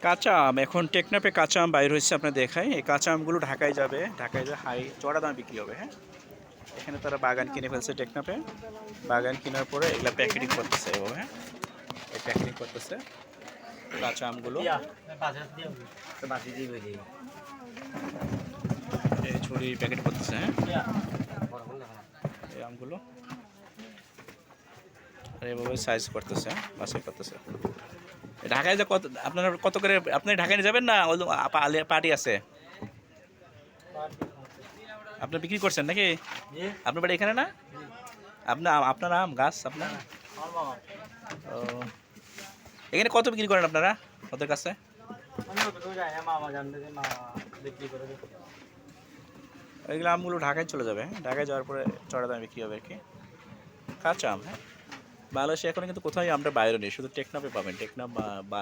কাঁচা আম এখন টেকনাফে কাঁচা আম বাইর হয়েছে আপনার দেখায়। এই কাঁচা আমগুলো ঢাকায় যাবে, হাই চড়া দামে বিক্রি হবে। হ্যাঁ, এখানে তারা বাগান কিনে ফেলছে টেকনাফে। বাগান কেনার পরে এগুলা প্যাকেটিং করতেছে এভাবে। হ্যাঁ, এই প্যাকেটিং করতেছে কাঁচা আমগুলো। এই ছুরি প্যাকেট করতেছে। হ্যাঁ, এই আমগুলো আর এভাবে সাইজ করতেছে, বাছাই করতেছে। ঢাকায় যে কত আপনারা কত করে আপনি ঢাকায় নিয়ে যাবেন না পার্টি আছে আপনি বিক্রি করছেন নাকি? আপনার বাড়ি এখানে না? আপনার আম গাছ আপনার? ও, এখানে কত বিক্রি করেন আপনারা ওদের কাছে? ওইগুলো আমগুলো ঢাকায় চলে যাবে। হ্যাঁ, ঢাকায় যাওয়ার পরে চড়া দামে বিক্রি হবে আর কি। কাঁচা আম। হ্যাঁ, বাংলাদেশে এখন কিন্তু কোথায় আমরা বাইরে নেই, শুধু টেকনাফে পাবেন। টেকনাফ বা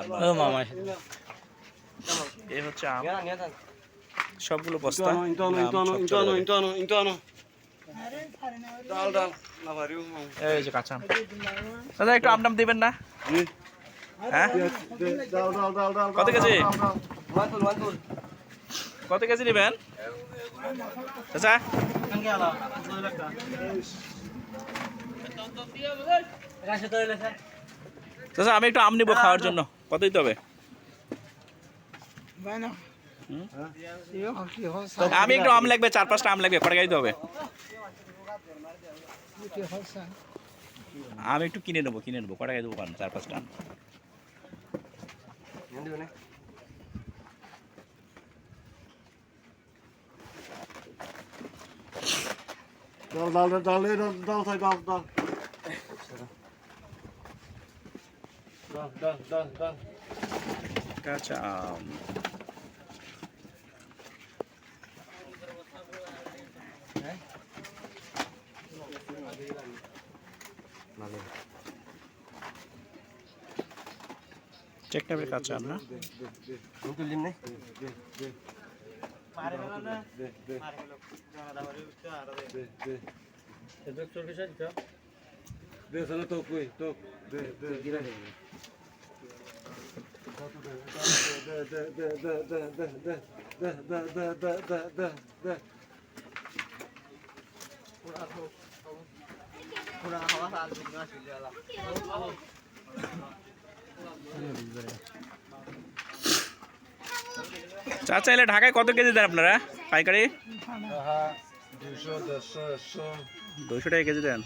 এই হচ্ছে আম, সবগুলো বস্তা। এই যে কাঁচা আম। দাদা একটু আম দিবেন না? হ্যাঁ, কত কেজি? কত কেজি নেবেন চাচা? চাচা আমি একটু আম নিবো খাওয়ার জন্য, কত দিতে হবে? আমি একটু আম লাগবে, 4-5টা আম লাগবে, কটা দিতে হবে? আমি একটু কিনে নেবো, কটা দেবো? 4-5টা আম। কাঁচা আম। টেকনাফের কাঁচা আম না? চাচা এলে ঢাকায় কত কেজি দেন আপনারা পাইকারি? 200 টাকা কেজি দেন।